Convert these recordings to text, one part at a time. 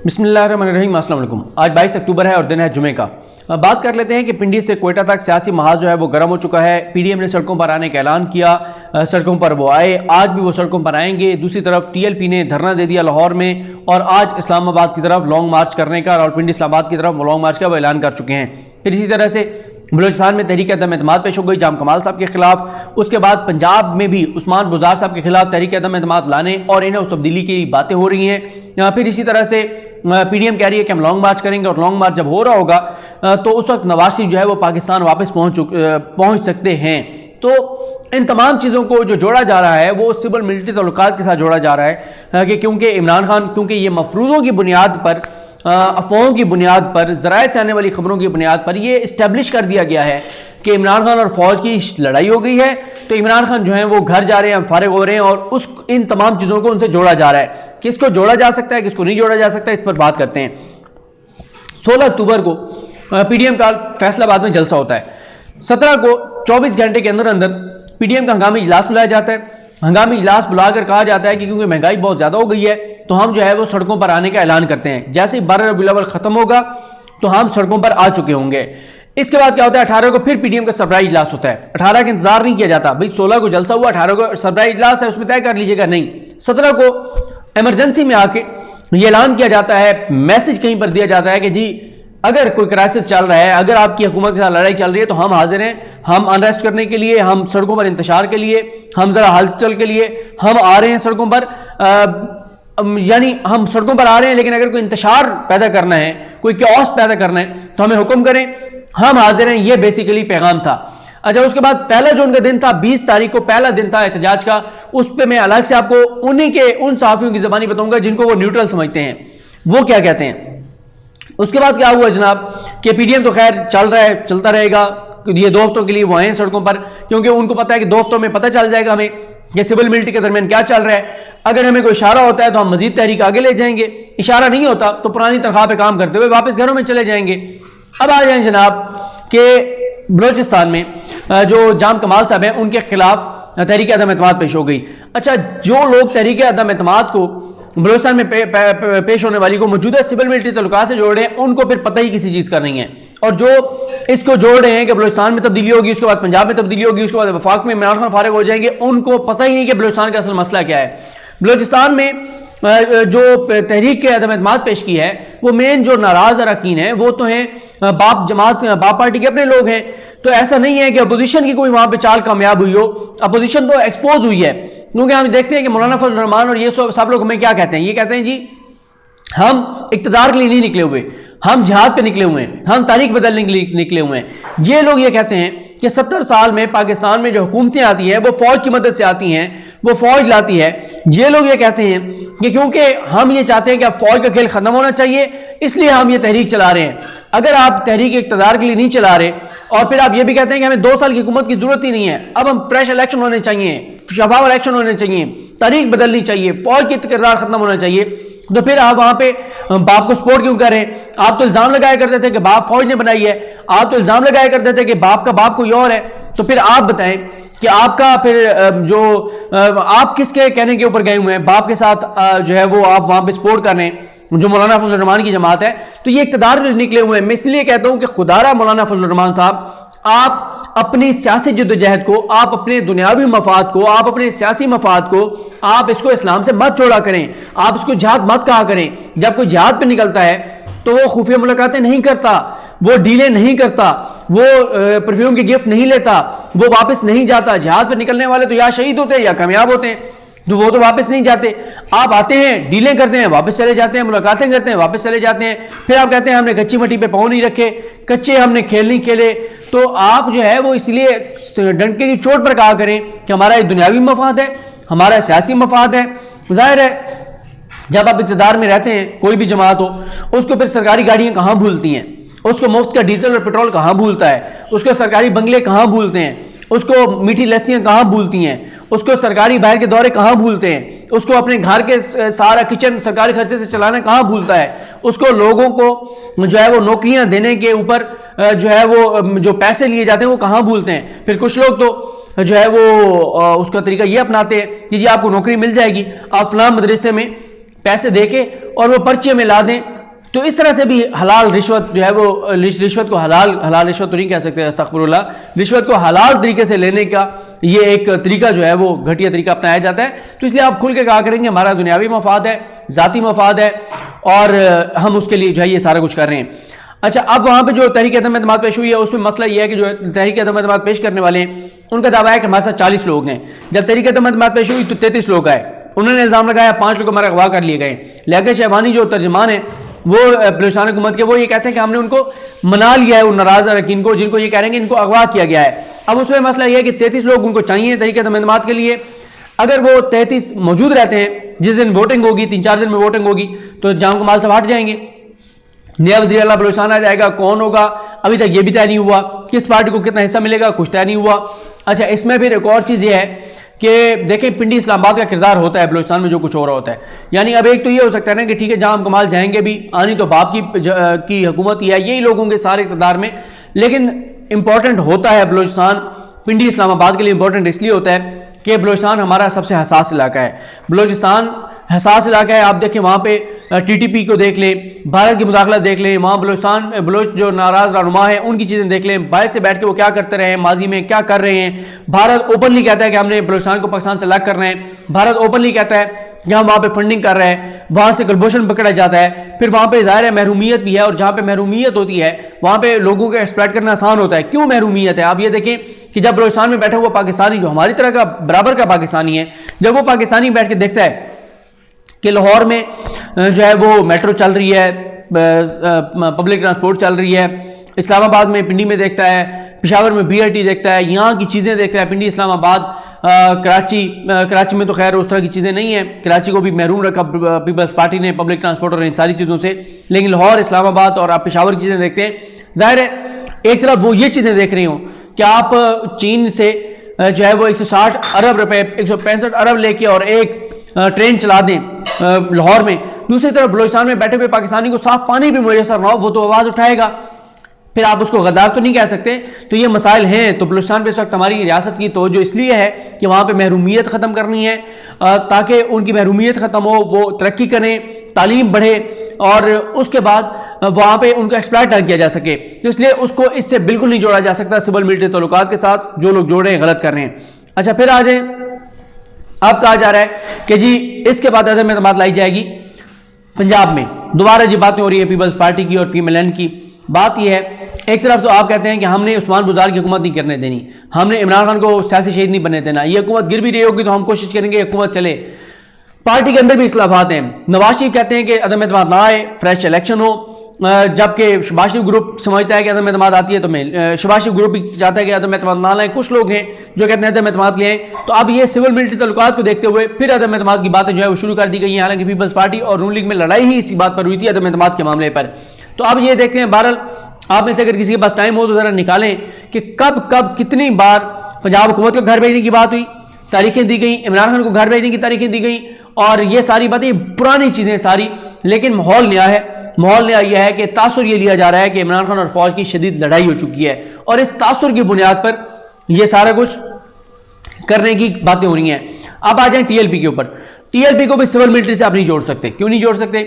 बिस्मिल्लाहिर्रहमानिर्रहीम। अस्सलाम वालेकुम। आज 22 अक्टूबर है और दिन है जुमे का। बात कर लेते हैं कि पिंडी से कोयटा तक सियासी महाज जो है वो गर्म हो चुका है। पीडीएम ने सड़कों पर आने का ऐलान किया, सड़कों पर वो आए, आज भी वो सड़कों पर आएंगे। दूसरी तरफ टीएलपी ने धरना दे दिया लाहौर में और आज इस्लामाबाद की तरफ लॉन्ग मार्च करने का, रावलपिंडी इस्लामाबाद की तरफ लॉन्ग मार्च का वो ऐलान कर चुके हैं। फिर इसी तरह से बलूचिस्तान में तहरीक अदम एतमाद पेश हो गई जाम कमाल साहब के खिलाफ। उसके बाद पंजाब में भी उस्मान बुज़दार साहब के खिलाफ तहरीक अदम एतमाद लाने और इन्हें उस तब्दीली की बातें हो रही हैं। फिर इसी तरह से पीडीएम कह रही है कि हम लॉन्ग मार्च करेंगे और लॉन्ग मार्च जब हो रहा होगा तो उस वक्त नवाज शरीफ जो है वो पाकिस्तान वापस पहुंच सकते हैं। तो इन तमाम चीज़ों को जो जोड़ा जा रहा है वो सिविल मिलिट्री तल्लुकात के साथ जोड़ा जा रहा है कि क्योंकि इमरान खान, क्योंकि ये मफरूज़ों की बुनियाद पर, अफवाहों की बुनियाद पर, ज़राए से आने वाली खबरों की बुनियाद पर ये इस्टेब्लिश कर दिया गया है कि इमरान खान और फौज की लड़ाई हो गई है, तो इमरान खान जो है वो घर जा रहे हैं, फारिग हो रहे हैं और इन तमाम चीज़ों को उनसे जोड़ा जा रहा है। किसको जोड़ा जा सकता है, किसको नहीं जोड़ा जा सकता है, इस पर बात करते हैं। 16 अक्टूबर को पीडीएम का फैसलाबाद में जलसा होता है। 17 को 24 घंटे के अंदर अंदर पीडीएम का हंगामी इजलास बुलाया जाता है। हंगामी इजलास बुलाकर कहा जाता है कि क्योंकि महंगाई बहुत ज़्यादा हो गई है तो हम जो है वो सड़कों पर आने का ऐलान करते हैं। जैसे ही 12 रबीउल अव्वल ख़त्म होगा तो हम सड़कों पर आ चुके होंगे। इसके बाद क्या होता है, 18 को फिर पीडीएम का सरप्राइज इजलास होता है। 18 का इंतजार नहीं किया जाता, भाई 16 को जलसा हुआ, 18 को सरप्राइज इजलास है, उसमें तय कर लीजिएगा, नहीं। 17 को इमरजेंसी में आके ये ऐलान किया जाता है, मैसेज कहीं पर दिया जाता है कि जी अगर कोई क्राइसिस चल रहा है, अगर आपकी हुकूमत के साथ लड़ाई चल रही है तो हम हाजिर हैं, हम अनरेस्ट करने के लिए, हम सड़कों पर इंतशार के लिए, हम जरा हलचल के लिए हम आ रहे हैं सड़कों पर। यानी हम सड़कों पर आ रहे हैं, लेकिन अगर कोई इंतशार पैदा करना है, कोई क्योस पैदा करना है तो हमें हुक्म करें, हम हाजिर हैं। ये बेसिकली पैगाम था। अच्छा, उसके बाद 1 जून का दिन था, 20 तारीख को पहला दिन था एहतजाज का। उस पर मैं अलग से आपको उन सहाफियों की ज़बानी बताऊंगा जिनको वो न्यूट्रल समझते हैं, वो क्या कहते हैं। उसके बाद क्या हुआ जनाब कि पीडीएम तो खैर चल रहा है, चलता रहेगा। ये 2 हफ्तों के लिए वो आए सड़कों पर, क्योंकि उनको पता है कि 2 हफ्तों में पता चल जाएगा हमें कि सिविल मिलिट्री के दरमियान क्या चल रहा है। अगर हमें कोई इशारा होता है तो हम मजीद तहरीक आगे ले जाएंगे, इशारा नहीं होता तो पुरानी तनख्वाह पे काम करते हुए वापस घरों में चले जाएंगे। अब आ जाए जनाब कि बलूचिस्तान में जो जाम कमाल साहब हैं उनके खिलाफ तहरीक अदम एतमाद पेश हो गई। अच्छा, जो लोग तहरीक अदम एतमाद को बलूचिस्तान में पेश होने वाली को मौजूदा सिविल मिलिट्री तल्लुकात से जोड़ रहे हैं, उनको फिर पता ही किसी चीज़ का नहीं है। और जो इसको जोड़ रहे हैं कि बलूचिस्तान में तब्दीली होगी, उसके बाद पंजाब में तब्दीली होगी, उसके बाद वफाक में इमरान खान फारिग हो जाएंगे, उनको पता ही नहीं कि बलूचिस्तान का असल मसला क्या है। बलूचिस्तान में जो तहरीक के अदम एतमाद पेश की है वो मेन जो नाराज अरकान हैं वो तो हैं बाप जमात, बाप पार्टी के अपने लोग हैं। तो ऐसा नहीं है कि अपोजिशन की कोई वहां पे चाल कामयाब हुई हो, अपोजिशन तो एक्सपोज हुई है। क्योंकि हम देखते हैं कि मौलाना फजल रहमान और ये सब लोग हमें क्या कहते हैं, ये कहते हैं जी हम इक़्तिदार के लिए नहीं निकले हुए, हम जिहाद पे निकले हुए हैं, हम तारीख बदलने के लिए निकले हुए हैं। ये लोग ये कहते हैं कि 70 साल में पाकिस्तान में जो हुकूमतें आती हैं वो फौज की मदद से आती हैं, वो फौज लाती है। ये लोग ये कहते हैं कि क्योंकि हम ये चाहते हैं कि अब फौज का खेल खत्म होना चाहिए, इसलिए हम ये तहरीक चला रहे हैं। अगर आप तहरीक इक़्तिदार के लिए नहीं चला रहे और फिर आप ये भी कहते हैं कि हमें 2 साल की हुकूमत की जरूरत ही नहीं है, अब हम फ्रेश इलेक्शन होने चाहिए, शफाफ इलेक्शन होने चाहिए, तारीख बदलनी चाहिए, फौज की किरदार खत्म होना चाहिए, तो फिर आप वहां पे बाप को सपोर्ट क्यों करें। आप तो इल्जाम लगाया करते थे कि बाप फौज ने बनाई है, आप तो इल्जाम लगाया करते थे कि बाप का बाप कोई और है। तो फिर आप बताएं कि आपका फिर जो आप किसके कहने के ऊपर गए हुए हैं, बाप के साथ जो है वो आप वहां पे सपोर्ट कर रहे हैं जो मौलाना फजल रहमान की जमात है। तो ये इक़्तिदार में निकले हुए हैं। मैं इसलिए कहता हूं कि खुदारा मौलाना फजल रहमान साहब, आप अपनी सियासी जद्दोजहद को, आप अपने दुनियावी मफाद को, आप अपने सियासी मफाद को, आप इसको इस्लाम से मत जोड़ा करें, आप इसको जिहाद मत कहा करें। जब कोई जिहाद पे निकलता है तो वो खुफिया मुलाकातें नहीं करता, वो डीलें नहीं करता, वो परफ्यूम की गिफ्ट नहीं लेता, वो वापस नहीं जाता। जिहाद पे निकलने वाले तो या शहीद होते हैं या कामयाब होते हैं, तो वो तो वापस नहीं जाते। आप आते हैं, डीलें करते हैं, वापस चले जाते हैं, मुलाकातें करते हैं, वापस चले जाते हैं। फिर आप कहते हैं हमने कच्ची मट्टी पे पाँव नहीं रखे, कच्चे हमने खेल नहीं खेले। तो आप जो है वो इसलिए डंके की चोट पर कहा करें कि हमारा एक दुनियावी मफाद है, हमारा सियासी मफाद है। जाहिर है जब आप इक़्तिदार में रहते हैं, कोई भी जमात हो, उसको फिर सरकारी गाड़ियाँ कहाँ भूलती हैं, उसको मुफ्त का डीजल और पेट्रोल कहाँ भूलता है, उसको सरकारी बंगले कहाँ भूलते हैं, उसको मीठी लस्सियाँ कहाँ भूलती हैं, उसको सरकारी बाहर के दौरे कहाँ भूलते हैं, उसको अपने घर के सारा किचन सरकारी खर्चे से चलाना कहाँ भूलता है, उसको लोगों को जो है वो नौकरियाँ देने के ऊपर जो है वो जो पैसे लिए जाते हैं वो कहाँ भूलते हैं। फिर कुछ लोग तो जो है वो उसका तरीका ये अपनाते हैं कि जी आपको नौकरी मिल जाएगी, आप फलां मदरसे में पैसे देके और वो पर्चे में ला दें तो इस तरह से भी हलाल रिश्वत जो है वो रिश्वत को हलाल रिश्वत तो नहीं कह सकते, अस्तगफिरुल्लाह, रिश्वत को हलाल तरीके से लेने का ये एक तरीका जो है वो घटिया तरीका अपनाया जाता है। तो इसलिए आप खुल के कहा करेंगे हमारा दुनियावी मफाद है, ज़ाती मफाद है और हम उसके लिए जो है ये सारा कुछ कर रहे हैं। अच्छा, अब वहाँ पे जो तहरीक अदम एतमाद पेश हुई है उसमें मसला ये है कि जो तहरीक अदम एतमाद पेश करने वाले हैं उनका दावा है कि हमारे साथ 40 लोग हैं। जब तहरीक अदम एतमाद पेश हुई तो 33 लोग आए, उन्होंने इल्ज़ाम लगाया 5 लोग हमारे अगवा कर लिए गए। लियाकत शहबानी जो तर्जमान है वो बलूचिस्तान हुकूमत के, वो ये कहते हैं कि हमने उनको मना लिया है उन नाराज अरकान को जिनको ये कह रहे हैं कि इनको अगवा किया गया है। अब उसमें मसला यह है कि 33 लोग उनको चाहिए तहरीक अदम एतमाद के लिए। अगर वो 33 मौजूद रहते हैं, जिस दिन वोटिंग होगी 3-4 दिन में वोटिंग होगी, तो जाम कमाल से हट जाएंगे, नया वज़ीर आला बलूचिस्तान आ जाएगा। कौन होगा अभी तक ये भी तय नहीं हुआ, किस पार्टी को कितना हिस्सा मिलेगा कुछ तय नहीं हुआ। अच्छा, इसमें फिर एक और चीज़ ये है कि देखें पिंडी इस्लामाबाद का किरदार होता है बलूचिस्तान में जो कुछ हो रहा होता है। यानी अब एक तो ये हो सकता है ना कि ठीक है जाम कमाल जाएंगे भी, आनी तो बाप की हुकूमत ही है, यही लोग होंगे सारे इक़्तिदार में, लेकिन इंपॉर्टेंट होता है बलूचिस्तान पिंडी इस्लामाबाद के लिए इंपॉर्टेंट इसलिए होता है कि बलूचिस्तान हमारा सबसे हसास इलाका है। बलूचिस्तान हसास इलाका है। आप देखें वहाँ पे TTP को देख लें, भारत की मुदाखलत देख लें, वहाँ बलूच जो नाराज़ रहनुमा है उनकी चीज़ें देख लें, बाहर से बैठ के वो क्या करते रहे हैं, माजी में क्या कर रहे हैं। भारत ओपनली कहता है कि हमने बलूचिस्तान को पाकिस्तान से अलग कर रहे हैं, भारत ओपनली कहता है कि हम वहाँ पे फंडिंग कर रहे हैं, वहाँ से कुलभूषण पकड़ा जाता है। फिर वहाँ पे ज़ाहिर है महरूमियत भी है, और जहाँ पे महरूमियत होती है वहाँ पे लोगों को एक्सप्लॉइट करना आसान होता है। क्यों महरूमियत है? आप ये देखें कि जब बलूचिस्तान में बैठा हुआ पाकिस्तानी जो हमारी तरह का बराबर का पाकिस्तानी है, जब वो पाकिस्तानी बैठ के देखता है कि लाहौर में जो है वो मेट्रो चल रही है, पब्लिक ट्रांसपोर्ट चल रही है, इस्लामाबाद में पिंडी में देखता है, पेशावर में BRT देखता है, यहाँ की चीज़ें देखता है, पिंडी इस्लामाबाद कराची में तो खैर उस तरह की चीज़ें नहीं है, कराची को भी महरूम रखा पीपल्स पार्टी ने पब्लिक ट्रांसपोर्ट और इन सारी चीज़ों से, लेकिन लाहौर इस्लामाबाद और आप पेशावर की चीज़ें देखते हैं। ज़ाहिर है एक तरफ वो ये चीज़ें देख रही हों कि आप चीन से जो है वो 160 अरब रुपए 165 अरब लेके और एक ट्रेन चला दें लाहौर में, दूसरी तरफ बलूचिस्तान में बैठे हुए पाकिस्तानी को साफ पानी भी मुयसर ना हो, वो तो आवाज़ उठाएगा, फिर आप उसको गद्दार तो नहीं कह सकते। तो ये मसाइल हैं। तो बलूचिस्तान पे इस वक्त हमारी रियासत की तवज्जो इसलिए है कि वहाँ पे महरूमियत ख़त्म करनी है, ताकि उनकी महरूमियत ख़त्म हो, वो तरक्की करें, तालीम बढ़े और उसके बाद वहाँ पे उनको एक्सप्लॉइट ना किया जा सके। तो इसलिए उसको इससे बिल्कुल नहीं जोड़ा जा सकता सिविल मिलिट्री ताल्लुकात के साथ। जो लोग जोड़ रहे हैं गलत कर रहे हैं। अच्छा, फिर आ जाए, अब कहा जा रहा है कि जी इसके बाद अदम एतमाद लाई जाएगी पंजाब में। दोबारा जी बातें हो रही है पीपल्स पार्टी की और PMLN की। बात यह है, एक तरफ तो आप कहते हैं कि हमने उस्मान बुज़ार की हुकूमत नहीं करने देनी, हमने इमरान खान को सियासी शहीद नहीं बनने देना, ये हुकूमत गिर भी रही होगी तो हम कोशिश करेंगे हुकूमत चले। पार्टी के अंदर भी इख्तिलाफात हैं। नवाज शरीफ कहते हैं कि अदम एतमाद ना आए, फ्रेश इलेक्शन हो, जबकि शहबाज शरीफ ग्रुप समझता है कि अदम एतमाद आती है तो मैं शहबाज शरीफ ग्रुप भी चाहता है कि अदम एतमाद ना लाएं। कुछ लोग हैं जो कहते हैं अदम एतमाद ले आएं। तो अब ये सिविल मिलिट्री ताल्लुकात को देखते हुए फिर अदम एतमाद की बातें जो है वो शुरू कर दी गई हैं। हालांकि पीपल्स पार्टी और नून लीग में लड़ाई ही इसी बात पर हुई थी, अदम एतमाद के मामले पर। तो अब ये देखते हैं, बहरहाल आप में से अगर किसी के पास टाइम हो तो जरा निकालें कि कब कब कितनी बार पंजाब हुकूमत को घर भेजने की बात हुई, तारीखें दी गई, इमरान खान को घर भेजने की तारीखें दी गई, और ये सारी बातें पुरानी चीज़ें सारी। लेकिन माहौल नया है। माहौल नया यह है कि तासुर ये लिया जा रहा है कि इमरान खान और फौज की शदीद लड़ाई हो चुकी है, और इस तासुर की बुनियाद पर यह सारा कुछ करने की बातें हो रही हैं। अब आ जाए TLP के ऊपर। TLP को भी सिविल मिलिट्री से आप नहीं जोड़ सकते। क्यों नहीं जोड़ सकते?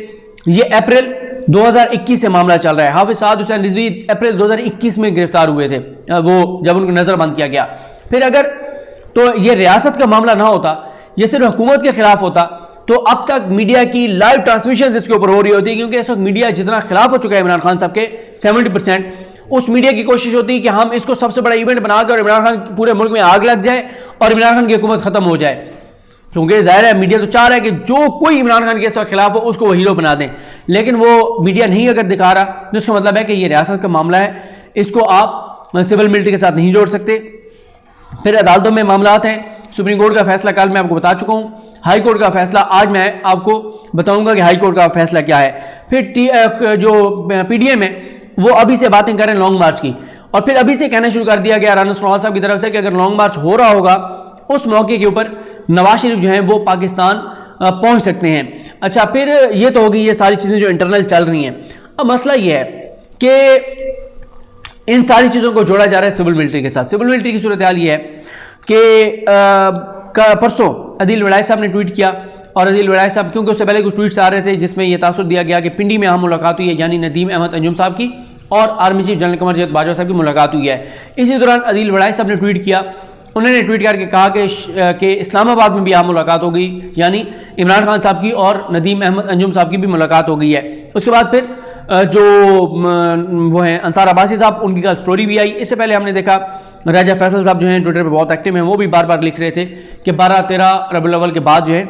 ये अप्रैल 2021 से मामला चल रहा है। हाफिज साद हुसैन रिजवी अप्रैल 2021 में गिरफ्तार हुए थे, वो जब उनको नजरबंद किया गया। फिर अगर तो ये रियासत का मामला ना होता, ये सिर्फ हुकूमत के खिलाफ होता, तो अब तक मीडिया की लाइव ट्रांसमिशन इसके ऊपर हो रही होती, क्योंकि इस वक्त मीडिया जितना खिलाफ हो चुका है इमरान खान साहब के 70%, उस मीडिया की कोशिश होती है कि हम इसको सबसे बड़ा इवेंट बनाकर और इमरान खान पूरे मुल्क में आग लग जाए और इमरान खान की हुकूमत खत्म हो जाए। क्योंकि जाहिर है मीडिया तो चाह रहा है कि जो कोई इमरान खान के खिलाफ हो उसको वो हीरो बना दें, लेकिन वो मीडिया नहीं अगर दिखा रहा तो इसका मतलब है कि ये रियासत का मामला है, इसको आप सिविल मिलिट्री के साथ नहीं जोड़ सकते। फिर अदालतों में मामलात हैं। सुप्रीम कोर्ट का फैसला कल मैं आपको बता चुका हूं, हाई कोर्ट का फैसला आज मैं आपको बताऊंगा कि हाई कोर्ट का फैसला क्या है। फिर जो PDM है वो अभी से बातें करें लॉन्ग मार्च की, और फिर अभी से कहना शुरू कर दिया गया राना सरोवर साहब की तरफ से कि अगर लॉन्ग मार्च हो रहा होगा उस मौके के ऊपर नवाज शरीफ जो है वो पाकिस्तान पहुंच सकते हैं। अच्छा, फिर ये तो होगी ये सारी चीज़ें जो इंटरनल चल रही हैं। अब मसला ये है कि इन सारी चीज़ों को जोड़ा जा रहा है सिविल मिलिट्री के साथ। सिविल मिलिट्री की सूरत हाल ये है कि परसों अदील वड़ाई साहब ने ट्वीट किया और अदील वड़ाई साहब, क्योंकि उससे पहले कुछ ट्वीट्स आ रहे थे जिसमें यह तासुर दिया गया कि पिंडी में मुलाकात हुई है, यानी नदीम अहमद अंजुम साहब की और आर्मी चीफ जनरल कमर बाजवा साहब की मुलाकात हुई है। इसी दौरान अदील वड़ाई साहब ने ट्वीट किया, उन्होंने ट्वीट करके कहा कि इस्लामाबाद में भी यहाँ मुलाकात हो गई, यानी इमरान खान साहब की और नदीम अहमद अंजुम साहब की भी मुलाकात हो गई है। उसके बाद फिर जो वो हैं अंसार अब्बासी साहब, उनकी कल स्टोरी भी आई। इससे पहले हमने देखा राजा फैसल साहब जो हैं ट्विटर पे बहुत एक्टिव हैं, वो भी बार बार लिख रहे थे कि 12-13 रबीउल अव्वल के बाद जो है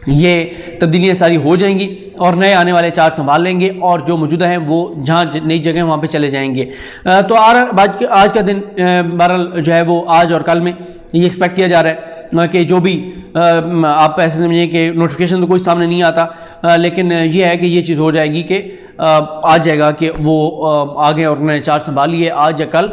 ये तब्दीलियाँ सारी हो जाएंगी और नए आने वाले चार्ज संभाल लेंगे और जो मौजूदा हैं वो जहाँ नई जगह वहाँ पे चले जाएंगे। तो आज का दिन बहरहाल जो है वो आज और कल में ये एक्सपेक्ट किया जा रहा है कि जो भी आप ऐसे समझिए कि नोटिफिकेशन तो कोई सामने नहीं आता, लेकिन ये है कि ये चीज़ हो जाएगी कि आ जाएगा कि वो आगे और उन्होंने चार्ज संभालिए आज या कल,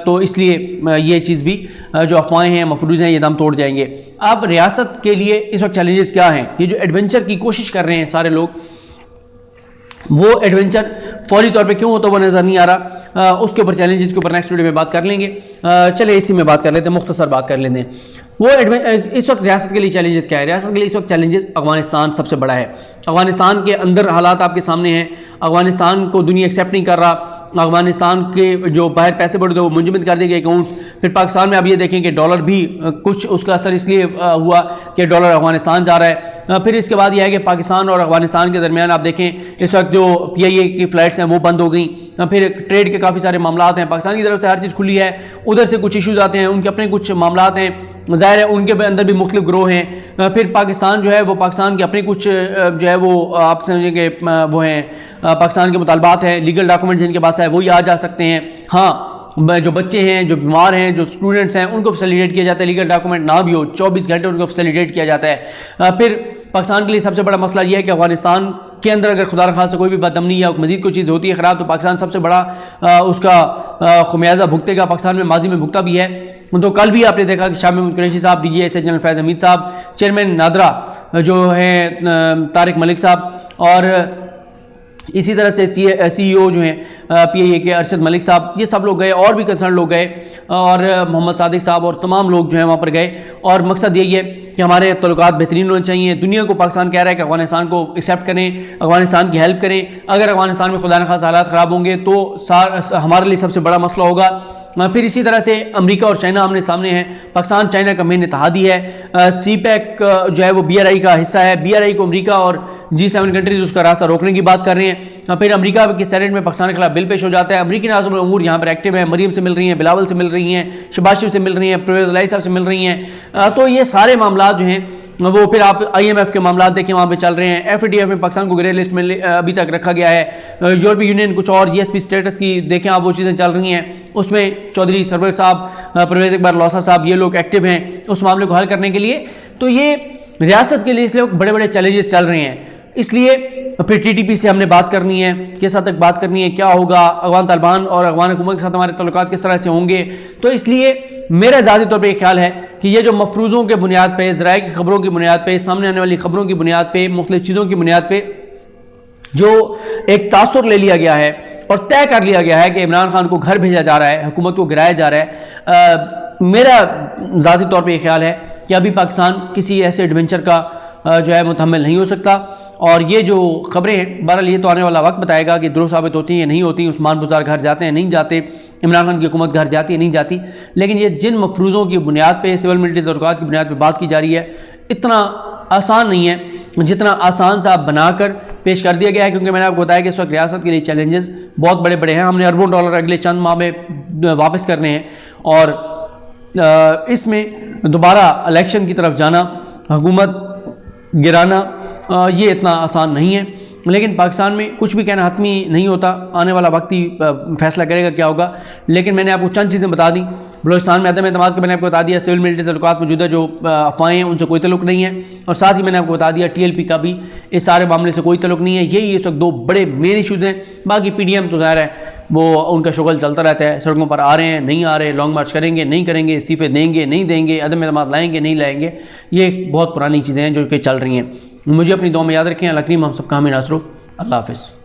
तो इसलिए ये चीज़ भी जो अफवाहें हैं मफरूज हैं ये दम तोड़ जाएंगे। अब रियासत के लिए इस वक्त चैलेंजेस क्या हैं? ये जो एडवेंचर की कोशिश कर रहे हैं सारे लोग, वो एडवेंचर फौरी तौर पे क्यों होता वो नज़र नहीं आ रहा, उसके ऊपर चैलेंजेस के ऊपर नेक्स्ट वीडियो में बात कर लेंगे। चले इसी में बात कर लेते हैं, मुख्तसर बात कर लेते हैं। वो इस वक्त रियासत के लिए चैलेंजेस क्या है? रियासत के लिए इस वक्त चैलेंजेस अफगानिस्तान सबसे बड़ा है। अफगानिस्तान के अंदर हालात आपके सामने हैं, अफगानिस्तान को दुनिया एक्सेप्ट नहीं कर रहा, अफगानिस्तान के जो बाहर पैसे बढ़े थे वो मुंजमद कर दिए गए अकाउंट्स। फिर पाकिस्तान में आप ये देखें कि डॉलर भी कुछ उसका असर इसलिए हुआ कि डॉलर अफगानिस्तान जा रहा है। फिर इसके बाद यह है कि पाकिस्तान और अफगानिस्तान के दरमियान आप देखें इस वक्त जो PIA की फ़्लाइट्स हैं वो बंद हो गई। फिर ट्रेड के काफ़ी सारे मामला हैं, पाकिस्तान की तरफ से हर चीज़ खुली है, उधर से कुछ इशूज़ आते हैं, उनके अपने कुछ मामला हैं, ज़ाहिर है उनके अंदर भी मुख्तलिफ ग्रोह हैं। फिर पाकिस्तान जो है वो पाकिस्तान के अपने कुछ जो है वो आप समझें कि वो हैं पाकिस्तान के मुतालबात हैं, लीगल डॉक्यूमेंट जिनके पास है वही आ जा सकते हैं। हाँ, जो बच्चे हैं, जो बीमार हैं, जो स्टूडेंट्स हैं, उनको फैसिलिटेट किया जाता है, लीगल डॉक्यूमेंट ना भी हो 24 घंटे उनको फैसिलिटेट किया जाता है। फिर पाकिस्तान के लिए सबसे बड़ा मसला यह है कि अफगानिस्तान के अंदर अगर खुदा न खास्ता कोई भी बदअमनी या मजीद कोई चीज़ होती है ख़राब, तो पाकिस्तान सबसे बड़ा उसका खुमियाजा भुगतेगा। पाकिस्तान में माजी में भुगता भी है। तो कल भी आपने देखा कि शाह महमूद कुरैशी साहब, DGSA जनरल फैज़ हमीद साहब, चेयरमैन नादरा जो हैं तारिक मलिक साहब, और इसी तरह से CEO जो हैं PIA के अरशद मलिक साहब, ये सब लोग गए और भी कंसर्न लोग गए, और मोहम्मद सादिक साहब और तमाम लोग जो हैं वहाँ पर गए। और मकसद यही है कि हमारे तल्लुकात बेहतरीन होने चाहिए। दुनिया को पाकिस्तान कह रहा है कि अफगानिस्तान को एक्सेप्ट करें, अफगानिस्तान की हेल्प करें। अगर अफगानिस्तान में खुदा न खास्ता हालात ख़राब होंगे तो हमारे लिए सबसे बड़ा मसला होगा। फिर इसी तरह से अमेरिका और चाइना आमने सामने हैं। पाकिस्तान चाइना का मेन इत्तेहादी है। CPEC जो है वो BRI का हिस्सा है। BRI को अमेरिका और G7 कंट्रीज उसका रास्ता रोकने की बात कर रहे हैं। फिर अमेरिका के सेनेट में पाकिस्तान के खिलाफ बिल पेश हो जाता है। अमेरिकी नाज़िम उमूर यहाँ पर एक्टिव है, मरीम से मिल रही हैं, बिलावल से मिल रही हैं, शहबाज शरीफ से मिल रही हैं, परवेज़ इलाही साहब से मिल रही हैं। तो ये सारे मामला जो हैं वो, फिर आप IMF के मामला देखें वहाँ पे चल रहे हैं। FATF में पाकिस्तान को ग्रे लिस्ट में अभी तक रखा गया है। यूरोपीय यूनियन कुछ और GSP स्टेटस की देखें आप, वो चीज़ें चल रही हैं। उसमें चौधरी सरवर साहब, परवेज़ इकबाल लौसा साहब, ये लोग एक्टिव हैं उस मामले को हल करने के लिए। तो ये रियासत के लिए इसलिए बड़े बड़े चैलेंजेस चल रहे हैं। इसलिए फिर TTP से हमने बात करनी है, किस हद तक बात करनी है, क्या होगा, अफगान तालिबान और अफगान हुकूमत के साथ हमारे तल्लुकात किस तरह से होंगे। तो इसलिए मेरा ज़ाती तौर पर यह ख्याल है कि ये जो मफरूज़ों के बुनियाद पर, ज़राए की खबरों की बुनियाद पर, सामने आने वाली खबरों की बुनियाद पर, मुख्तलिफ चीज़ों की बुनियाद पर जो एक तासुर ले लिया गया है और तय कर लिया गया है कि इमरान खान को घर भेजा जा रहा है, हुकूमत को गिराया जा रहा है, मेरा ज़ाती तौर पर यह ख्याल है कि अभी पाकिस्तान किसी ऐसे एडवेंचर का जो है मुतहम्मिल नहीं हो सकता। और ये जो खबरें हैं, बहरहाल ये तो आने वाला वक्त बताएगा कि दुरुस्त साबित होती हैं नहीं होती। उस्मान बुज़दार घर जाते हैं नहीं जाते, इमरान खान की हुकूमत घर जाती है नहीं जाती। लेकिन ये जिन मफरूज़ों की बुनियाद पे, सिविल मिलिट्री तल्लुकात की बुनियाद पे बात की जा रही है, इतना आसान नहीं है जितना आसान सा बनाकर पेश कर दिया गया है। क्योंकि मैंने आपको बताया कि इस वक्त रियासत के लिए चैलेंजेस बहुत बड़े बड़े हैं। हमने अरबों डॉलर अगले चंद माह में वापस करने हैं, और इसमें दोबारा इलेक्शन की तरफ जाना, हुकूमत गिराना, ये इतना आसान नहीं है। लेकिन पाकिस्तान में कुछ भी कहना हतमी नहीं होता, आने वाला वक्त ही फैसला करेगा क्या होगा। लेकिन मैंने आपको चंद चीज़ें बता दी। बलूचिस्तान में अदम एतमाद का मैंने आपको बता दिया, सिविल मिलिट्री तल्लुकात मौजूदा जो अफवाहें हैं उनसे कोई तल्लुक नहीं है, और साथ ही मैंने आपको बता दिया TLP का भी इस सारे मामले से कोई तल्लुक नहीं है। यही इस वक्त दो बड़े मेन इशूज़ हैं। बाकी PDM तो ज़ाहिर है वो उनका शुगल चलता रहता है, सड़कों पर आ रहे हैं नहीं आ रहे, लॉन्ग मार्च करेंगे नहीं करेंगे, इस्तीफे देंगे नहीं देंगे, अदम एतमाद लाएंगे नहीं लाएंगे। ये बहुत पुरानी चीज़ें हैं जो कि चल रही हैं। मुझे अपनी दुआ में याद रखें। अल्लाह करीम हम सब का हामी नासरो। अल्लाह हाफ़िज़।